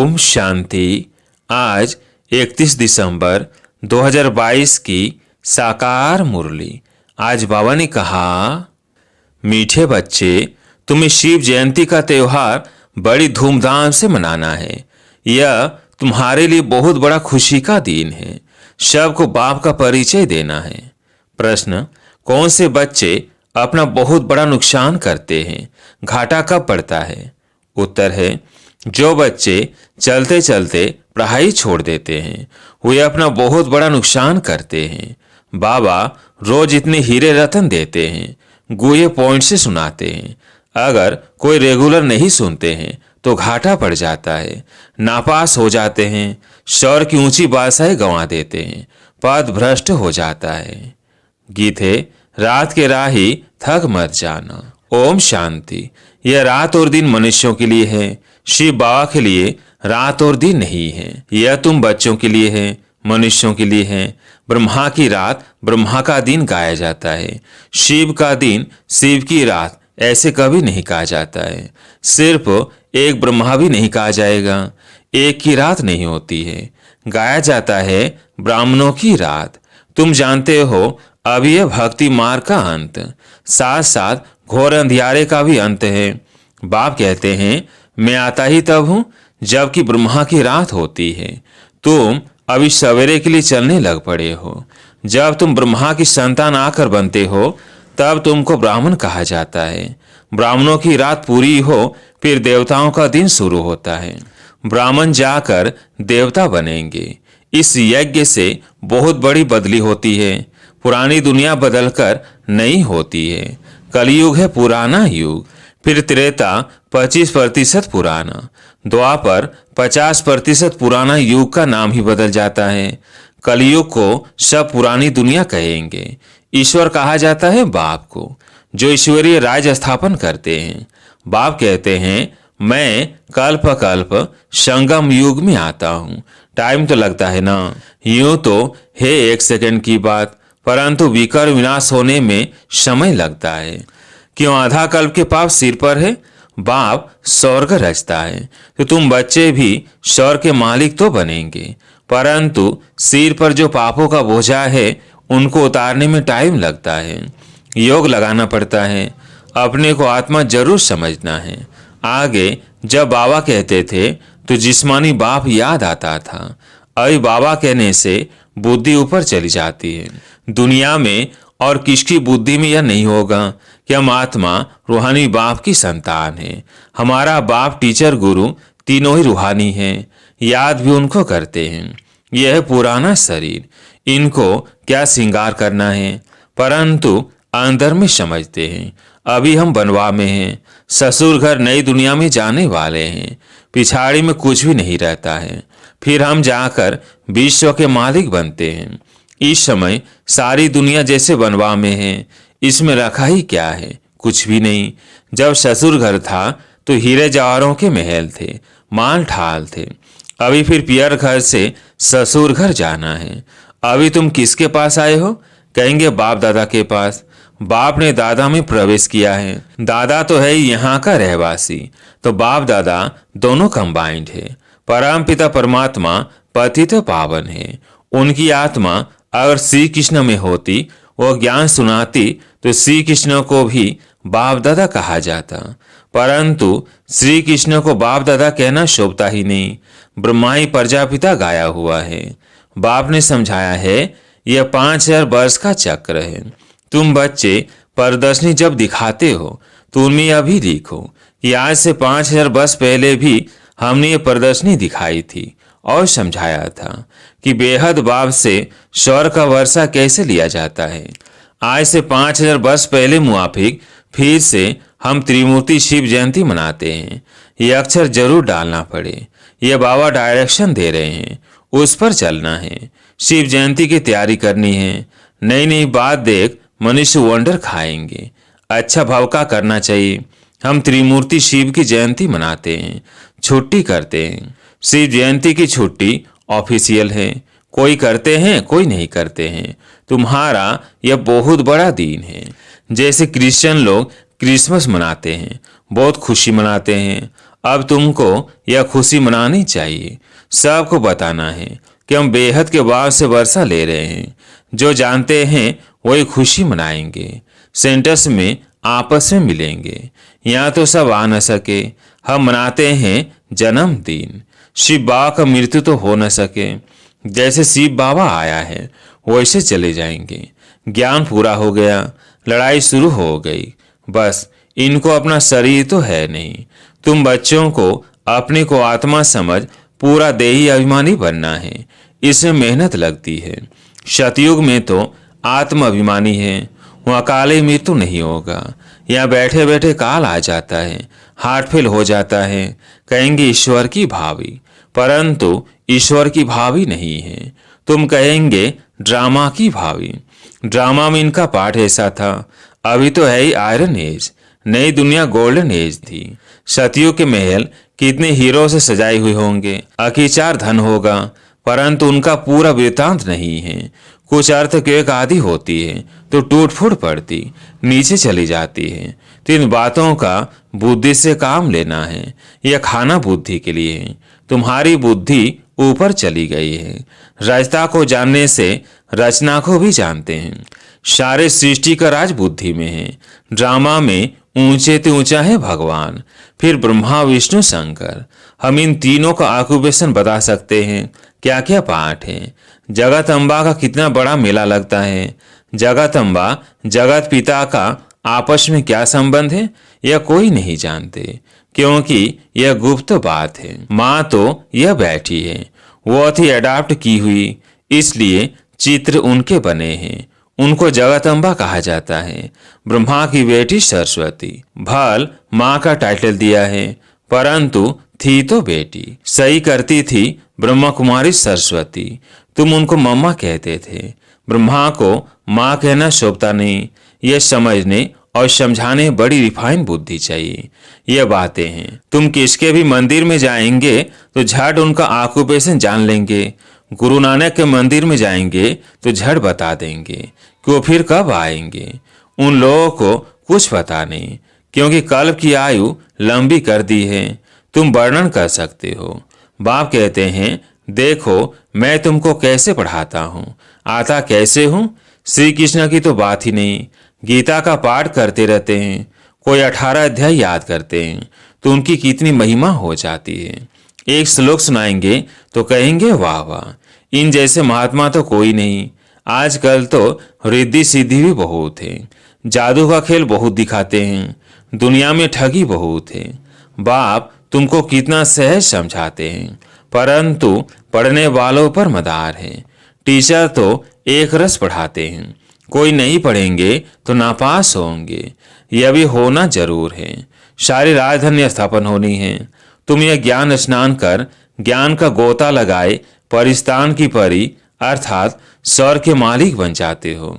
ओम शांति। आज 31 दिसंबर 2022 की साकार मुरली। आज बाबा ने कहा, मीठे बच्चे, तुम्हें शिव जयंती का त्योहार बड़ी धूमधाम से मनाना है। यह तुम्हारे लिए बहुत बड़ा खुशी का दिन है। सबको बाप का परिचय देना है। प्रश्न, कौन से बच्चे अपना बहुत बड़ा नुकसान करते हैं? घाटा कब पड़ता है? उत्तर है, जो बच्चे चलते चलते पढ़ाई छोड़ देते हैं, वे अपना बहुत बड़ा नुकसान करते हैं। बाबा रोज इतने हीरे रतन देते हैं, गुए पॉइंट से सुनाते हैं। अगर कोई रेगुलर नहीं सुनते हैं तो घाटा पड़ जाता है, नापास हो जाते हैं, शौर की ऊंची बादशाही गंवा देते हैं, पद भ्रष्ट हो जाता है। गीत है, रात के राही थक मत जाना। ओम शांति। यह रात और दिन मनुष्यों के लिए है, शिव बाबा के लिए रात और दिन नहीं है। यह तुम बच्चों के लिए है, मनुष्यों के लिए है। ब्रह्मा की रात ब्रह्मा का दिन गाया जाता है, शिव का दिन शिव की रात ऐसे कभी नहीं कहा जाता है। सिर्फ एक ब्रह्मा भी नहीं कहा जाएगा, एक की रात नहीं होती है। गाया जाता है ब्राह्मणों की रात। तुम जानते हो अब यह भक्ति मार्ग का अंत, साथ साथ घोर अंधियारे का भी अंत है। बाप कहते हैं, मैं आता ही तब हूं जबकि ब्रह्मा की रात होती है। तुम अभी सवेरे के लिए चलने लग पड़े हो। जब तुम ब्रह्मा की संतान आकर बनते हो तब तुमको ब्राह्मण कहा जाता है। ब्राह्मणों की रात पूरी हो फिर देवताओं का दिन शुरू होता है। ब्राह्मण जाकर देवता बनेंगे। इस यज्ञ से बहुत बड़ी बदली होती है। पुरानी दुनिया बदलकर नई होती है। कलयुग है पुराना युग, फिर त्रेता 25% पुराना, द्वापर 50% पुराना युग का नाम ही बदल जाता है। कलयुग को सब पुरानी दुनिया कहेंगे। ईश्वर कहा जाता है बाप को, जो ईश्वरीय राज स्थापन करते हैं। बाप कहते हैं, मैं कल्प कल्प संगम युग में आता हूँ। टाइम तो लगता है ना, यूं तो है 1 सेकंड की बात, परंतु विकर विनाश होने में समय लगता है। क्यों आधा कल्प के पाप सिर पर है? बाप स्वर्ग रचता है तो तुम बच्चे भी स्वर्ग के मालिक तो बनेंगे, परंतु सिर पर जो पापों का बोझा है उनको उतारने में टाइम लगता है। योग लगाना पड़ता है। अपने को आत्मा जरूर समझना है। आगे जब बाबा कहते थे तो जिस्मानी बाप याद आता था। अभी बाबा कहने से बुद्धि ऊपर चली जाती है। दुनिया में और किसकी बुद्धि में यह नहीं होगा कि हम आत्मा रूहानी बाप की संतान है। हमारा बाप टीचर गुरु तीनों ही रूहानी हैं, याद भी उनको करते हैं। यह है पुराना शरीर, इनको क्या श्रृंगार करना है, परंतु अंदर में समझते हैं। अभी हम बनवा में हैं, ससुर घर नई दुनिया में जाने वाले हैं। पिछाड़ी में कुछ भी नहीं रहता है, फिर हम जाकर विश्व के मालिक बनते हैं। इस समय सारी दुनिया जैसे बनवा में है, इसमें रखा ही क्या है? कुछ भी नहीं। जब ससुर घर था तो हीरे जवाहरों के महल थे, माल ठाल थे। अभी फिर पियर घर से ससुर घर जाना है। अभी तुम किसके पास आए हो? कहेंगे बाप दादा के पास। बाप ने दादा में प्रवेश किया है। दादा तो है यहाँ का रहवासी, तो बाप दादा दोनों कंबाइंड है। परम पिता परमात्मा पतित पावन है। उनकी आत्मा अगर श्री कृष्ण में होती, वो ज्ञान सुनाती, तो श्री कृष्ण को भी बाप दादा कहा जाता, परंतु श्री कृष्ण को बाप दादा कहना शोभता ही नहीं। ब्रह्माई प्रजापिता गाया हुआ है। बाप ने समझाया है, यह 5000 वर्ष का चक्र है। तुम बच्चे प्रदर्शनी जब दिखाते हो तो उनमें यह भी लिखो कि आज से 5000 वर्ष पहले भी हमने ये प्रदर्शनी दिखाई थी और समझाया था कि बेहद बाप से स्वर्ग का वर्षा कैसे लिया जाता है। आज से 5000 वर्ष पहले मुआफिक फिर से हम त्रिमूर्ति शिव जयंती मनाते हैं। ये अक्षर जरूर डालना पड़े। ये बाबा डायरेक्शन दे रहे हैं, उस पर चलना है। शिव जयंती की तैयारी करनी है। नई नई बात देख मनुष्य वंडर खाएंगे। अच्छा भाव का करना चाहिए। हम त्रिमूर्ति शिव की जयंती मनाते हैं, छुट्टी करते हैं। शिव जयंती की छुट्टी ऑफिशियल है। कोई करते हैं, कोई नहीं करते हैं। तुम्हारा यह बहुत बड़ा दिन है। जैसे क्रिश्चियन लोग क्रिसमस मनाते हैं, बहुत खुशी मनाते हैं। अब तुमको यह खुशी मनानी चाहिए। सबको बताना है कि हम बेहद के बाद से वर्षा ले रहे हैं। जो जानते हैं वही खुशी मनाएंगे। सेंटर्स में आपस में मिलेंगे। यहाँ तो सब आ न सके, हम मनाते हैं जन्मदिन। शिव बाबा का मृत्यु तो हो न सके। जैसे शिव बाबा आया है वैसे चले जाएंगे। ज्ञान पूरा हो गया, लड़ाई शुरू हो गई। बस इनको अपना शरीर तो है नहीं। तुम बच्चों को अपने को आत्मा समझ पूरा देही अभिमानी बनना है। इसमें मेहनत लगती है। सतयुग में तो आत्म अभिमानी है, वहाँ काले मृत्यु नहीं होगा। यहाँ बैठे बैठे काल आ जाता है, हार्ट फेल हो जाता है, कहेंगे ईश्वर की भावी, परंतु ईश्वर की भावी नहीं है। तुम कहेंगे ड्रामा की भावी। ड्रामा में इनका पार्ट ऐसा था। अभी तो है ही आयरन एज, नई दुनिया गोल्डन एज थी। सतयुग के महल कितने हीरो से सजाए हुए होंगे, अकीचार धन होगा, परंतु उनका पूरा वृत्तांत नहीं है। कुछ अर्थ की एक आदि होती है तो टूट फूट पड़ती, नीचे चली जाती है। तो इन बातों का बुद्धि से काम लेना है। यह खाना बुद्धि के लिए है। तुम्हारी बुद्धि ऊपर चली गई है। रचना को जानने से रचना को भी जानते हैं। सारे सृष्टि का राज बुद्धि में है। ड्रामा में ऊंचे ते ऊंचा है भगवान, फिर ब्रह्मा विष्णु शंकर। हम इन तीनों का ऑक्यूपेशन बता सकते हैं, क्या क्या पाठ है। जगत अम्बा का कितना बड़ा मेला लगता है। जगत अम्बा जगत पिता का आपस में क्या संबंध है यह कोई नहीं जानते, क्योंकि यह गुप्त बात है। माँ तो यह बैठी है, वो थी अडॉप्ट की हुई, इसलिए चित्र उनके बने हैं। उनको जगत अम्बा कहा जाता है। ब्रह्मा की बेटी सरस्वती, भल माँ का टाइटल दिया है, परंतु थी तो बेटी। सही करती थी ब्रह्मा कुमारी सरस्वती। तुम उनको मम्मा कहते थे। ब्रह्मा को माँ कहना शोभता नहीं। यह समझने और समझाने बड़ी रिफाइन बुद्धि चाहिए। ये बातें हैं। तुम किसके भी मंदिर में जाएंगे तो झट उनका ऑक्यूपेशन जान लेंगे। गुरु नानक के मंदिर में जाएंगे तो झट बता देंगे कि वो फिर कब आएंगे। उन लोगों को कुछ पता नहीं, क्योंकि कल्प की आयु लंबी कर दी है। तुम वर्णन कर सकते हो। बाप कहते हैं, देखो मैं तुमको कैसे पढ़ाता हूँ, आता कैसे हूँ। श्री कृष्ण की तो बात ही नहीं। गीता का पाठ करते रहते हैं, कोई 18 अध्याय याद करते हैं तो उनकी कितनी महिमा हो जाती है। एक श्लोक सुनाएंगे तो कहेंगे वाह वाह, इन जैसे महात्मा तो कोई नहीं। आजकल तो रिद्धि सिद्धि भी बहुत है, जादू का खेल बहुत दिखाते हैं, दुनिया में ठगी बहुत है। बाप तुमको कितना सहज समझाते हैं, परंतु पढ़ने वालों पर मदार है। टीचर तो एक रस पढ़ाते हैं, कोई नहीं पढ़ेंगे तो नापास होंगे। यह भी होना जरूर है। सारी राजधानी स्थापन होनी है। तुम यह ज्ञान स्नान कर ज्ञान का गोता लगाए परिस्तान की परी अर्थात स्वर के मालिक बन जाते हो।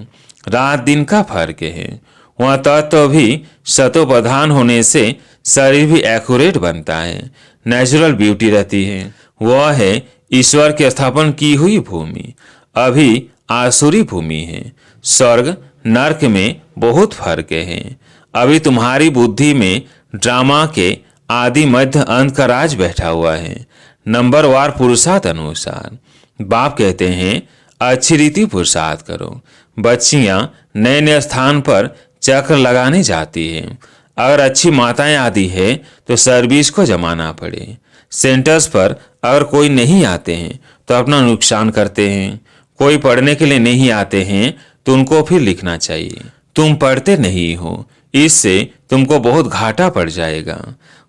रात दिन का फर्क है। वह तत्व भी सतोप्रधान होने से शरीर भी एक्यूरेट बनता है, नेचुरल ब्यूटी रहती है। वह है ईश्वर की स्थापन की हुई भूमि। अभी आसुरी भूमि है। स्वर्ग नरक में बहुत फर्क है। अभी तुम्हारी बुद्धि में ड्रामा के आदि मध्य अंत का राज बैठा हुआ है, नंबरवार पुरुषार्थ अनुसार। बाप कहते हैं अच्छी रीति पुरुषार्थ करो। बच्चियां नए नए स्थान पर चक्र लगाने जाती है। अगर अच्छी माताएं आदि है तो सर्विस को जमाना पड़े। सेंटर्स पर अगर कोई नहीं आते हैं तो अपना नुकसान करते हैं। कोई पढ़ने के लिए नहीं आते हैं तो उनको फिर लिखना चाहिए। तुम पढ़ते नहीं हो, इससे तुमको बहुत घाटा पड़ जाएगा।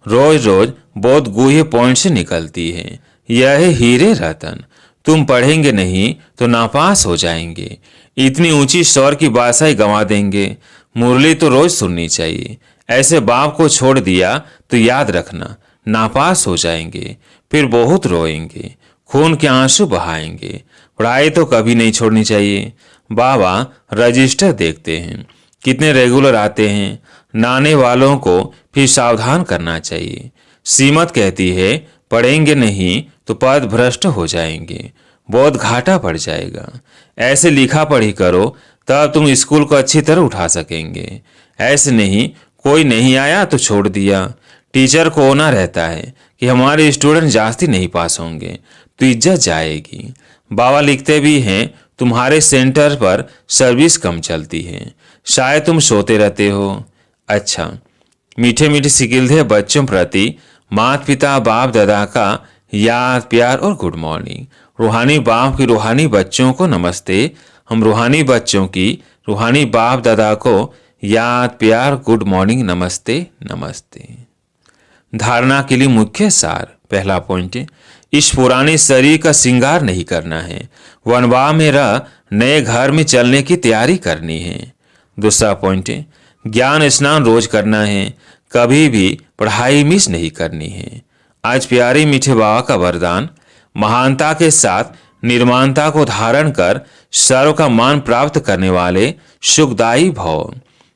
रोज रोज बहुत गूढ़े पॉइंट से निकलती है। यह है हीरे रतन। तुम पढ़ेंगे नहीं तो नापास हो जाएंगे। इतनी ऊंची स्वर की बादशाही गंवा देंगे। मुरली तो रोज सुननी चाहिए। ऐसे बाप को छोड़ दिया तो याद रखना नापास हो जाएंगे, फिर बहुत रोएंगे, खून के आंसू बहाएंगे। पढ़ाई तो कभी नहीं छोड़नी चाहिए। बाबा रजिस्टर देखते हैं, कितने रेगुलर आते हैं। नाने वालों को फिर सावधान करना चाहिए। सीमत कहती है पढ़ेंगे नहीं तो पद भ्रष्ट हो जाएंगे, बहुत घाटा पड़ जाएगा। ऐसे लिखा पढ़ी करो तब तुम स्कूल को अच्छी तरह उठा सकेंगे। ऐसे नहीं कोई नहीं आया तो छोड़ दिया। टीचर को ना रहता है कि हमारे स्टूडेंट जास्ती नहीं पास होंगे तो इज्जत जाएगी। बाबा लिखते भी हैं, तुम्हारे सेंटर पर सर्विस कम चलती है, शायद तुम सोते रहते हो। अच्छा, मीठे मीठे सिकिलते बच्चों प्रति माता पिता बाप दादा का याद प्यार और गुड मॉर्निंग। रूहानी बाप की रूहानी बच्चों को नमस्ते। हम रूहानी बच्चों की रूहानी बाप दादा को याद प्यार गुड मॉर्निंग नमस्ते नमस्ते। धारणा के लिए मुख्य सार। पहला पॉइंट, इस पुराने शरीर का श्रृंगार नहीं करना है, वनवाह में रह नए घर में चलने की तैयारी करनी है। दूसरा पॉइंट, ज्ञान स्नान रोज करना है, कभी भी पढ़ाई मिस नहीं करनी है। आज प्यारे मीठे बाबा का वरदान, महानता के साथ निर्माणता को धारण कर सर्व का मान प्राप्त करने वाले सुखदायी भव।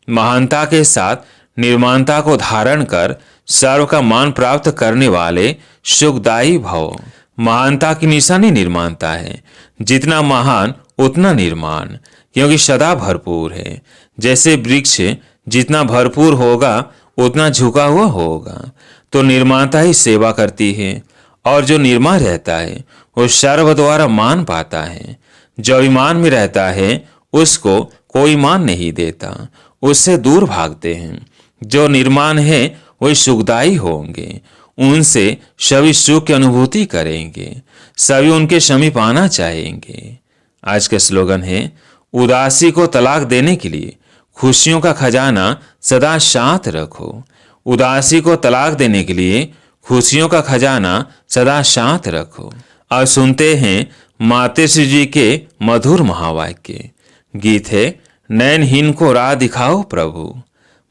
महानता के साथ निर्माणता को धारण कर सर्व का मान प्राप्त करने वाले सुखदायी भव। महानता की निशानी निर्माणता है, जितना महान उतना निर्माण, क्योंकि सदा भरपूर है। जैसे वृक्ष जितना भरपूर होगा उतना झुका हुआ होगा, तो निर्माणता ही सेवा करती है, और जो निर्माण रहता है वो सर्व द्वारा मान पाता है। जो अभिमान में रहता है उसको कोई मान नहीं देता, उससे दूर भागते हैं। जो निर्माण है वही सुखदायी होंगे, उनसे सभी सुख की अनुभूति करेंगे, सभी उनके समीप आना चाहेंगे। आज का स्लोगन है, उदासी को तलाक देने के लिए खुशियों का खजाना सदा साथ रखो। उदासी को तलाक देने के लिए खुशियों का खजाना सदा साथ रखो। और सुनते हैं मातेश्री जी के मधुर महावाक्य। गीत है, नयनहीन को राह दिखाओ प्रभु।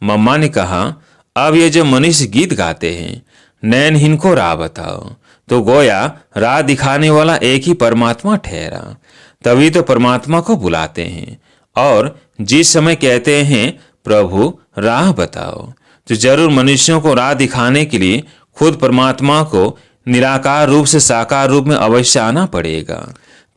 मम्मा ने कहा, अब ये जो मनुष्य गीत गाते हैं, नयनहीन को राह बताओ, तो गोया राह दिखाने वाला एक ही परमात्मा ठहरा। तभी तो परमात्मा को बुलाते हैं, और जिस समय कहते हैं प्रभु राह बताओ, तो जरूर मनुष्यों को राह दिखाने के लिए खुद परमात्मा को निराकार रूप से साकार रूप में अवश्य आना पड़ेगा।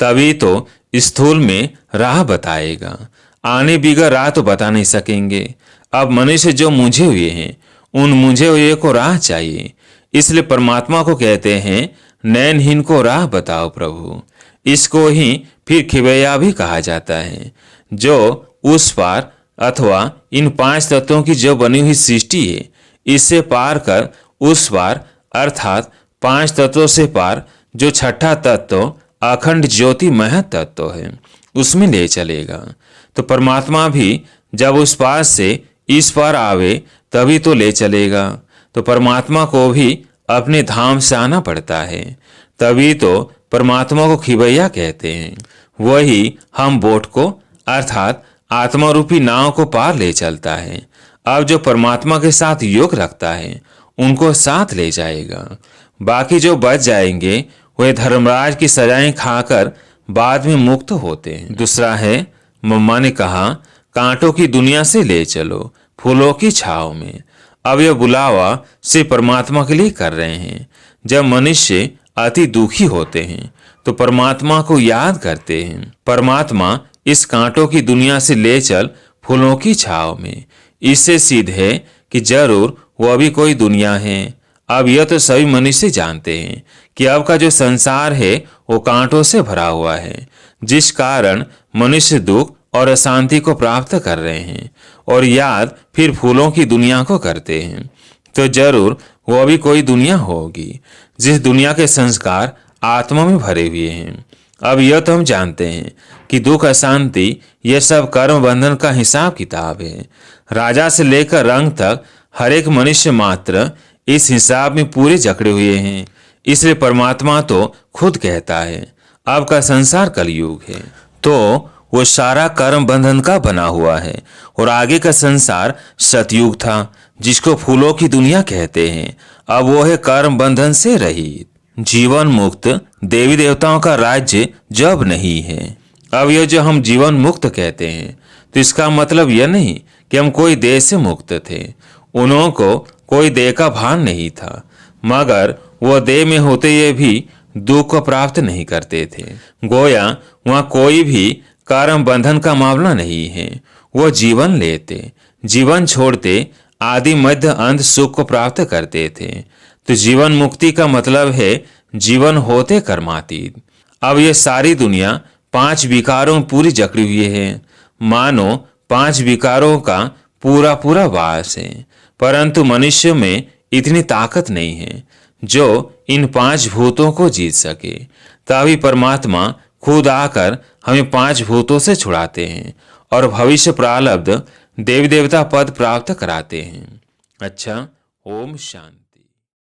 तभी तो स्थूल में राह बताएगा, आने बिगर राह तो बता नहीं सकेंगे। अब मनुष्य जो मूंझे हुए हैं, उन मूंझे हुए को राह चाहिए, इसलिए परमात्मा को कहते हैं, नयनहीन को राह बताओ प्रभु। इसको ही फिर खिवैया भी कहा जाता है, जो उस पार अथवा इन पांच तत्वों की जो बनी हुई सृष्टि है, इससे पार कर उस पार, अर्थात पांच तत्वों से पार जो छठा तत्व अखंड ज्योति महत तत्व है, उसमें ले चलेगा। तो परमात्मा भी जब उस पार से इस पार आवे तभी तो ले चलेगा। तो परमात्मा को भी अपने धाम से आना पड़ता है, तभी तो परमात्मा को खिवैया कहते हैं। वही हम बोट को अर्थात आत्मा रूपी नाव को पार ले चलता है। अब जो परमात्मा के साथ योग रखता है उनको साथ ले जाएगा। बाकी जो बच जाएंगे वे धर्मराज की सजाएं खाकर बाद में मुक्त होते हैं। दूसरा है, मम्मा ने कहा, कांटों की दुनिया से ले चलो फूलों की छाव में। अब यह बुलावा सिर्फ परमात्मा के लिए कर रहे हैं। जब मनुष्य अति दुखी होते हैं तो परमात्मा को याद करते हैं। परमात्मा इस कांटों की दुनिया से ले चल फूलों की छाव में। इससे सिद्ध है कि जरूर वह भी कोई दुनिया है। अब यह तो सभी मनुष्य जानते हैं कि अब का जो संसार है वो कांटों से भरा हुआ है, जिस कारण मनुष्य दुख और अशांति को प्राप्त कर रहे हैं, और याद फिर फूलों की दुनिया को करते हैं। तो जरूर वह भी कोई दुनिया होगी, जिस दुनिया के संस्कार आत्मा में भरे हुए हैं। अब यह तो हम जानते हैं कि दुख अशांति यह सब कर्म बंधन का हिसाब किताब है। राजा से लेकर रंग तक हर एक मनुष्य मात्र इस हिसाब में पूरे जकड़े हुए हैं। इसलिए परमात्मा तो खुद कहता है, अब का संसार कलयुग है, तो वो सारा कर्म बंधन का बना हुआ है, और आगे का संसार सतयुग था, जिसको फूलों की दुनिया कहते हैं। अब वो है कर्म बंधन से रहित, जीवन मुक्त देवी देवताओं का राज्य जब नहीं है। अब यह जो हम जीवन मुक्त कहते हैं, तो इसका मतलब यह नहीं कि हम कोई देह से मुक्त थे। उन्हों को कोई देह का भान नहीं था, मगर वह देह में होते हुए भी दुख को प्राप्त नहीं करते थे। गोया वहाँ कोई भी कर्म बंधन का मामला नहीं है। वह जीवन लेते, जीवन छोड़ते, आदि मध्य अंत सुख को प्राप्त करते थे। तो जीवन मुक्ति का मतलब है जीवन होते कर्मातीत। अब ये सारी दुनिया 5 विकारों में पूरी जकड़ी हुई है, मानो 5 विकारों का पूरा पूरा वास है। परंतु मनुष्य में इतनी ताकत नहीं है जो इन 5 भूतों को जीत सके। तभी परमात्मा खुद आकर हमें 5 भूतों से छुड़ाते हैं और भविष्य प्रारब्ध देवी देवता पद प्राप्त कराते हैं। अच्छा, ओम शांति।